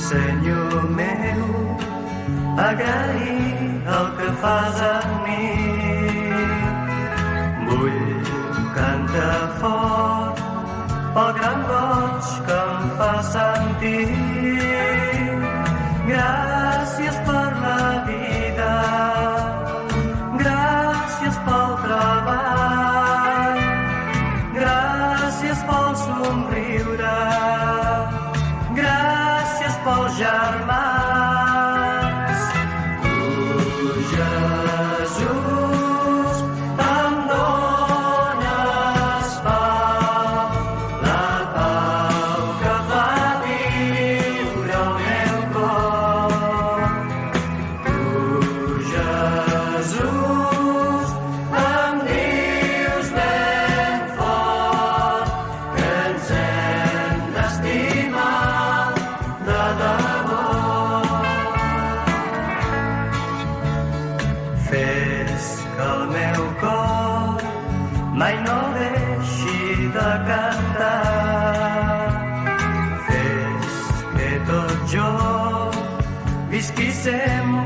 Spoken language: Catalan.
Senyor meu, agrair el que fas amb mi. Vull cantar fort pel gran goig que em fa sentir. Gràcies per la vida, gràcies pel treball, gràcies pel somriure, gràcies pels germans. Tu, Jesús, em dones pau, la pau que fa viure el meu cor. Tu, Jesús, em dius ben fort que ens hem d'estimar de debò. Fes que el meu cor mai no deixi de cantar. Fes que tot jo visqui sempre